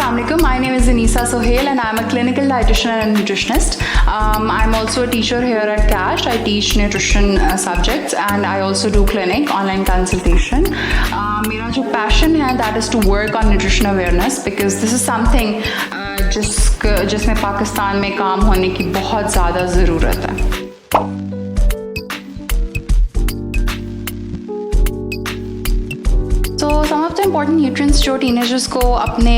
Assalamualaikum. My name is Anisa Sohail and I'm a clinical dietitian and nutritionist. I'm also a teacher here at CASH. I teach nutrition subjects and I also do clinic, online consultation. मेरा जो passion है that is to work on nutrition awareness because this is something जिसमें पाकिस्तान में काम होने की बहुत ज़्यादा ज़रूरत है. So some of the important nutrients जो teenagers को अपने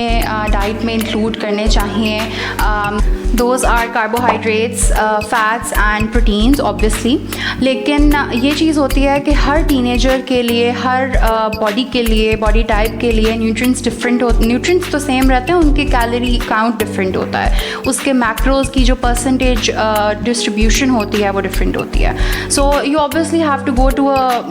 डाइट में इंक्लूड करने चाहिए, those are carbohydrates, fats and proteins obviously. लेकिन ये चीज़ होती है कि हर टीनेजर के लिए, हर बॉडी के लिए, बॉडी टाइप के लिए न्यूट्रिएंट्स डिफरेंट होते हैं. न्यूट्रिएंट्स तो सेम रहते हैं, उनके कैलोरी काउंट डिफरेंट होता है, उसके मैक्रोज की जो परसेंटेज डिस्ट्रीब्यूशन होती है वो डिफरेंट होती है. So you obviously have to go to a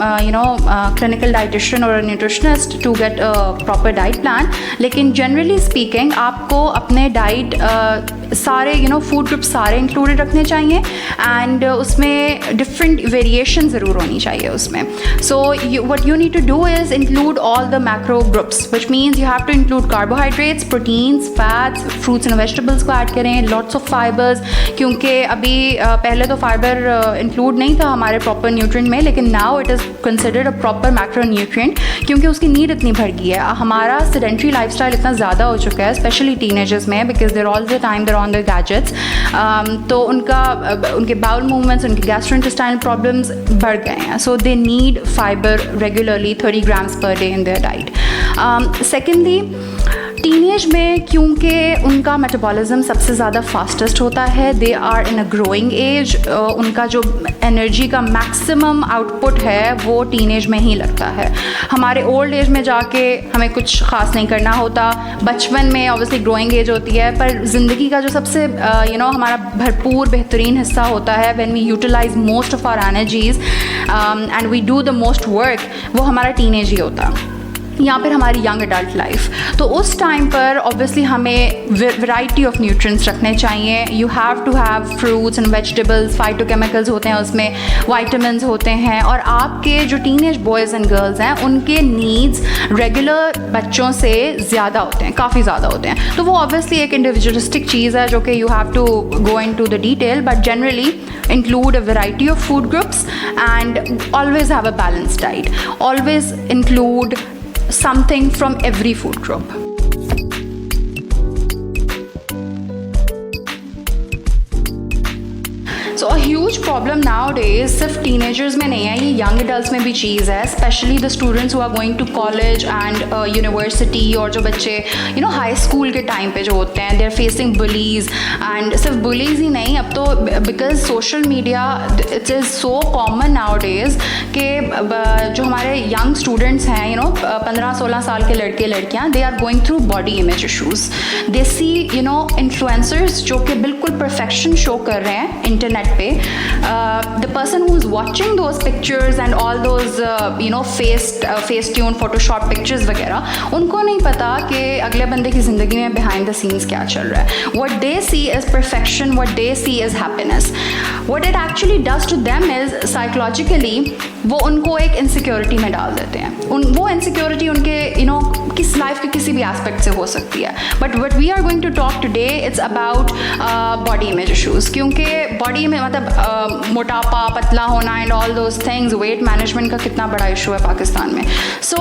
clinical dietitian और nutritionist to get a proper diet plan. लेकिन जनरली स्पीकिंग आपको अपने डाइट सारे फूड ग्रुप सारे इंक्लूडेड रखने चाहिए एंड उसमें डिफरेंट वेरिएशन ज़रूर होनी चाहिए उसमें. So what you need to do is include all the macro groups which means you have to include carbohydrates, proteins, fats, fruits and vegetables को ऐड करें, लॉट्स ऑफ फाइबर्स, क्योंकि अभी पहले तो फाइबर इंक्लूड नहीं था हमारे प्रॉपर न्यूट्रिएंट में, लेकिन now it is considered a proper macro nutrient क्योंकि उसकी नीड इतनी बढ़ गई है. हमारा सेडेंट्री लाइफस्टाइल इतना ज़्यादा हो चुका है स्पेशली टीनेजर्स में because they're all the time they're on the gadgets. तो उनके बाउल मूवमेंट्स, उनके गैस्ट्रोइंटेस्टाइनल प्रॉब्लम्स बढ़ गए हैं. So they need fibre regularly 30 grams per day in their diet. Secondly, teenage में क्योंकि उनका मेटाबॉलिज्म सबसे ज़्यादा फास्टेस्ट होता है, they are in a growing age, उनका जो एनर्जी का मैक्सिमम आउटपुट है वो टीनेज में ही लगता है. हमारे ओल्ड एज में जाके हमें कुछ ख़ास नहीं करना होता. बचपन में ऑब्वियसली ग्रोइंग एज होती है, पर ज़िंदगी का जो सबसे हमारा भरपूर बेहतरीन हिस्सा होता है when we utilise most of our energies and we do the most work, वो हमारा टीनेज ही होता है या फिर हमारी यंग अडल्ट लाइफ. तो उस टाइम पर ऑब्वियसली हमें वैरायटी ऑफ न्यूट्रिएंट्स रखने चाहिए. You have to have fruits and vegetables, phytochemicals होते हैं उसमें, वाइटामिन्स होते हैं, और आपके जो टीनेज बॉयज़ एंड गर्ल्स हैं उनके नीड्स रेगुलर बच्चों से ज़्यादा होते हैं, काफ़ी ज़्यादा होते हैं. तो वो ऑब्वियसली एक इंडिविजुअलिस्टिक चीज़ है जो कि you have to go into the detail, but generally include a variety of food groups and always have a balanced diet. Always include something from every food group. So a huge problem nowadays सिर्फ teenagers में नहीं है, ये young adults में भी चीज़ है, especially the students who are going to college and university, और जो बच्चे high school के टाइम पे जो होते हैं they are facing bullies. and सिर्फ bullies ही नहीं, अब तो because social media it is so common nowadays कि जो हमारे young students हैं 15-16 साल के लड़के लड़कियाँ they are going through body image issues. they see influencers जो कि बिल्कुल perfection show कर रहे हैं इंटरनेट पे. The person who is watching those pictures and all those Facetune, Photoshop pictures वगैरह, उनको नहीं पता कि अगले बंदे की ज़िंदगी में behind the scenes क्या चल रहा है. What they see is perfection, what they see is happiness. What it actually does to them is psychologically वो उनको एक insecurity में डाल देते हैं. वो insecurity उनके किस लाइफ के किसी भी एस्पेक्ट से हो सकती है. But what we are going to talk today it's about body image issues, क्योंकि बॉडी में मतलब मोटापा, पतला होना and all those things, weight management का कितना बड़ा इशू है पाकिस्तान में. सो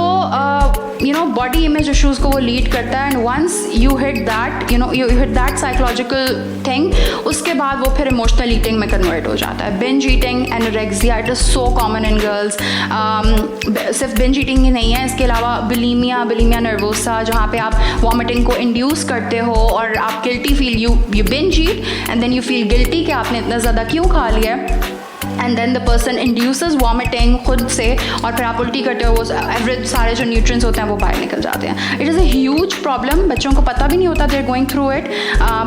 बॉडी इमेज इशूज़ को वो लीड करता है. And once you hit that psychological thing, उसके बाद वो फिर इमोशनल ईटिंग में कन्वर्ट हो जाता है. Binge eating, anorexia, it is so common in girls. सिर्फ बिंज ईटिंग ही नहीं है, इसके अलावा बुलिमिया नर्वोसा, जहाँ पे आप वॉमिटिंग को इंड्यूस करते हो और आप guilty feel, you binge eat and then you feel guilty कि आपने इतना ज़्यादा क्यों खा लिया, and then the person induces vomiting खुद से, और फिर आप उल्टी करते हो, वो एवरेज सारे जो न्यूट्रिएंट्स होते हैं वो बाहर निकल जाते हैं. It is a huge problem. बच्चों को पता भी नहीं होता they are going through it,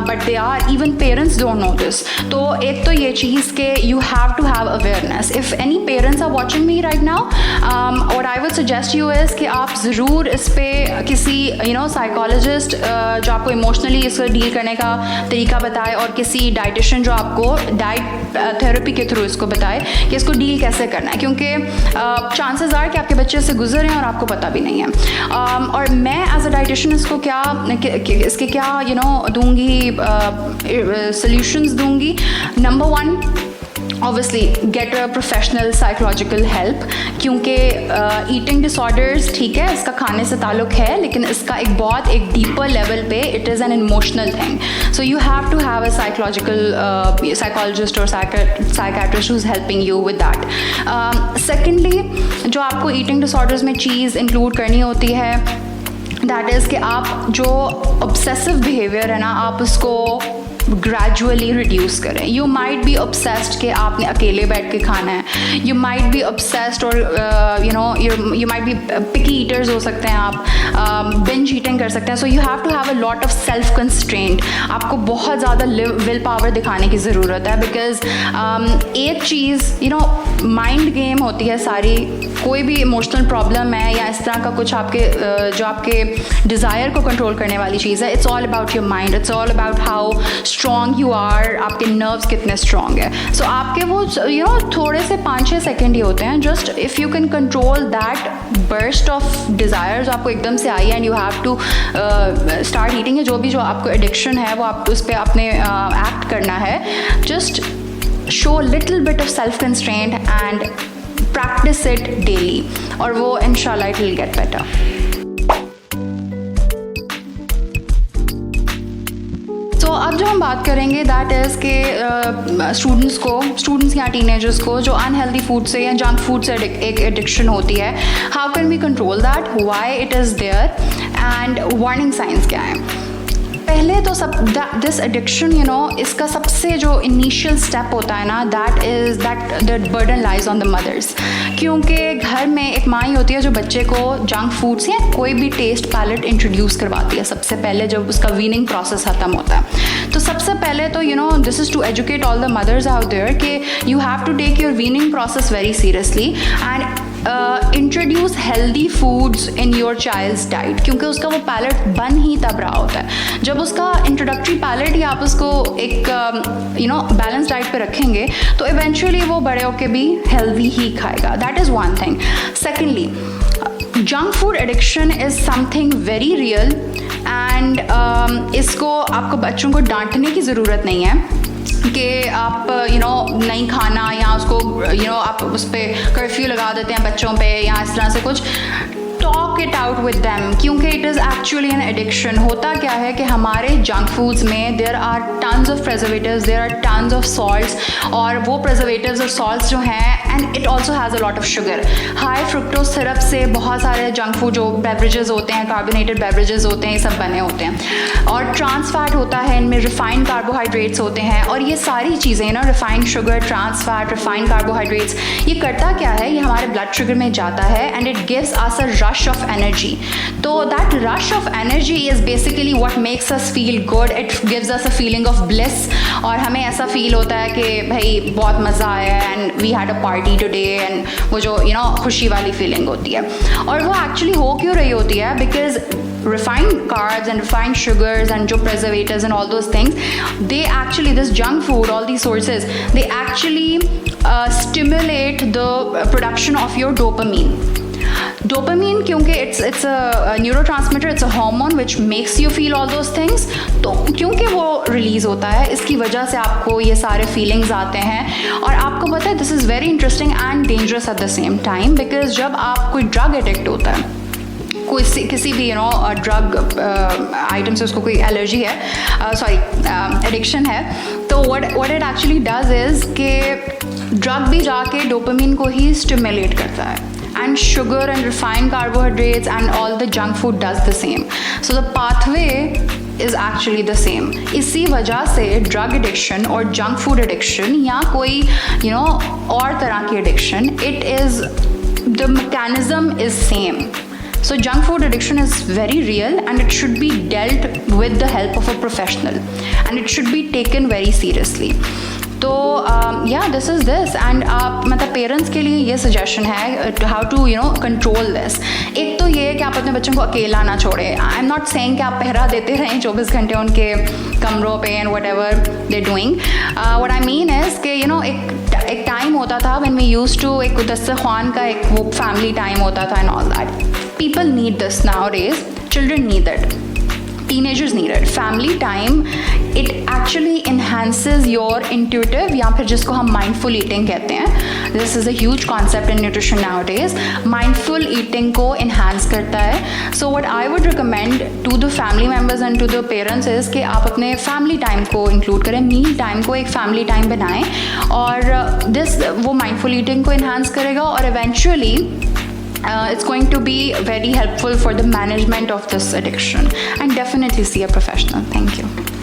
but they are, even parents don't know this. तो एक तो ये चीज़ के you have to have awareness. If any parents are watching me right now, what I would suggest you is कि आप ज़रूर इस पर किसी साइकोलॉजिस्ट जो आपको इमोशनली इसको डील करने का तरीका बताए और किसी डाइटिशियन जो आपको डाइट थेरेपी के थ्रू इसको बताए कि इसको डील कैसे करना है, क्योंकि चांसेस आर कि आपके बच्चे से गुजर हैं और आपको पता भी नहीं है। और मैं एज अ डाइटिशियन इसको इसके क्या दूंगी, सॉल्यूशंस दूंगी। Number 1, obviously get a professional psychological help, क्योंकि ईटिंग डिसऑर्डर्स ठीक है, इसका खाने से ताल्लुक़ है, लेकिन इसका एक डीपर लेवल पे it is an emotional thing. So you have to have a psychologist और psychiatrist who is helping you with that. Secondly, जो आपको ईटिंग डिसऑर्डर्स में चीज़ इंक्लूड करनी होती है, दैट इज़ कि आप जो ऑब्सेसिव बिहेवियर है ना, आप उसको ग्रेजुअली रिड्यूस करें। यू माइट बी ऑब्सेस्ड कि आपने अकेले बैठ के खाना है, यू माइट बी ऑब्सेस्ड और you might be picky eaters हो सकते हैं आप, बिंज ईटिंग कर सकते हैं। So you have to have a lot of self constraint. आपको बहुत ज़्यादा विल पावर दिखाने की ज़रूरत है, बिकॉज एक चीज़ माइंड गेम होती है सारी। कोई भी इमोशनल प्रॉब्लम है या इस तरह का कुछ जो आपके डिज़ायर को कंट्रोल करने वाली चीज़ है, it's all about your mind, it's all about how strong you are, आपके नर्व्स कितने स्ट्रॉन्ग है। सो आपके वो थोड़े से 5-6 सेकेंड ही होते हैं। Just if you can control that burst of desires आपको एकदम से आई and you have to start eating, जो आपको एडिक्शन है वो आप उस पर अपने एक्ट करना है। Just show little bit of self constraint and practice it daily, और वो इंशाल्लाह इट विल गेट बेटर। तो अब जो हम बात करेंगे दैट इज़ के स्टूडेंट्स या टीनेजर्स को जो अनहेल्दी फूड से या जंक फूड से एक एडिक्शन होती है, how can we control that, why it is there and warning signs क्या है। पहले तो दिस एडिक्शन इसका सबसे जो इनिशियल स्टेप होता है ना, that the burden lies on the mothers, क्योंकि घर में एक माँ ही होती है जो बच्चे को जंक फूड्स या कोई भी टेस्ट पैलेट इंट्रोड्यूस करवाती है सबसे पहले जब उसका वीनिंग प्रोसेस ख़त्म होता है। तो सबसे पहले तो this is to educate all the mothers out there कि you have to take your weaning process very seriously and introduce healthy foods in your child's diet, क्योंकि उसका वो पैलेट बन ही तब रहा होता है। जब उसका इंट्रोडक्टरी पैलेट ही आप उसको एक बैलेंस डाइट पे रखेंगे तो इवेंचुअली वो बड़े होके भी हेल्दी ही खाएगा। That is one thing. Secondly, junk food addiction is something very real and इसको आपको बच्चों को डांटने की ज़रूरत नहीं है कि आप नहीं खाना या उसको आप उस पर कर्फ्यू लगा देते हैं बच्चों पे या इस तरह से कुछ। Talk it out with them, क्योंकि it is actually an addiction. होता क्या है कि हमारे जंक फूड्स में there are tons of preservatives, there are tons of salts, और वो प्रिजर्वेटिव्स और सॉल्ट्स जो हैं, and it also has a lot of sugar. High fructose syrup से बहुत सारे जंक फूड जो बेवरेजेस होते हैं, कार्बोनेटेड बेवरेजेस होते हैं, ये सब बने होते हैं। और ट्रांस फैट होता है, इनमें रिफाइंड कार्बोहाइड्रेट्स होते हैं, और ये सारी चीज़ें refined sugar, trans fat, refined carbohydrates, ये करता क्या है, ये हमारे ब्लड शुगर में जाता है and it gives us a rush of energy. So that rush of energy is basically what makes us feel good. It gives us a feeling of bliss, और हमें ऐसा फील होता है कि भाई बहुत मज़ा आया and we had a party today, एंड वो जो खुशी वाली फीलिंग होती है। और वो एक्चुअली हो क्यों रही होती है, because refined carbs and refined sugars and jo preservatives and all those things, they actually, this junk food, all these sources, they actually stimulate the production of your dopamine. Dopamine, क्योंकि it's a neurotransmitter, it's a hormone which makes you feel all those things, तो क्योंकि वो release होता है, इसकी वजह से आपको ये सारे फीलिंग्स आते हैं। और आपको पता है, this is very interesting and dangerous at the same time, because जब आप कोई ड्रग एडिक्ट होता है, किसी भी ड्रग आइटम से उसको कोई एलर्जी है, एडिक्शन है, तो what it actually does is कि ड्रग भी जाके डोपामिन को ही स्टिमुलेट करता है, and sugar and refined carbohydrates and all the junk food does the same. So the pathway is actually the same. इसी वजह से drug addiction और junk food addiction या कोई और तरह की addiction, it is, the mechanism is same. So junk food addiction is very real and it should be dealt with the help of a professional and it should be taken very seriously. तो या this is this and आप मतलब parents के लिए ये suggestion है how to control this. एक तो ये है कि आप अपने बच्चों को अकेला ना छोड़ें। आई एम नॉट सेइंग कि आप पहरा देते रहें 24 घंटे उनके कमरों पे and what ever they doing. What I mean is कि एक टाइम होता था व्हेन वी यूज्ड टू, एक दस्तरखान का एक वो फैमिली टाइम होता था and all that. People need this nowadays, children need it, teenagers need it. Family time, it actually enhances your intuitive या फिर जिसको हम mindful eating कहते हैं, this is a huge concept in nutrition nowadays, mindful eating को enhance करता है. So what I would recommend to the family members and to the parents is कि आप अपने family time को include करें, meal time को एक family time बनाएं और this वो mindful eating को enhance करेगा और eventually it's going to be very helpful for the management of this addiction, and definitely see a professional. Thank you.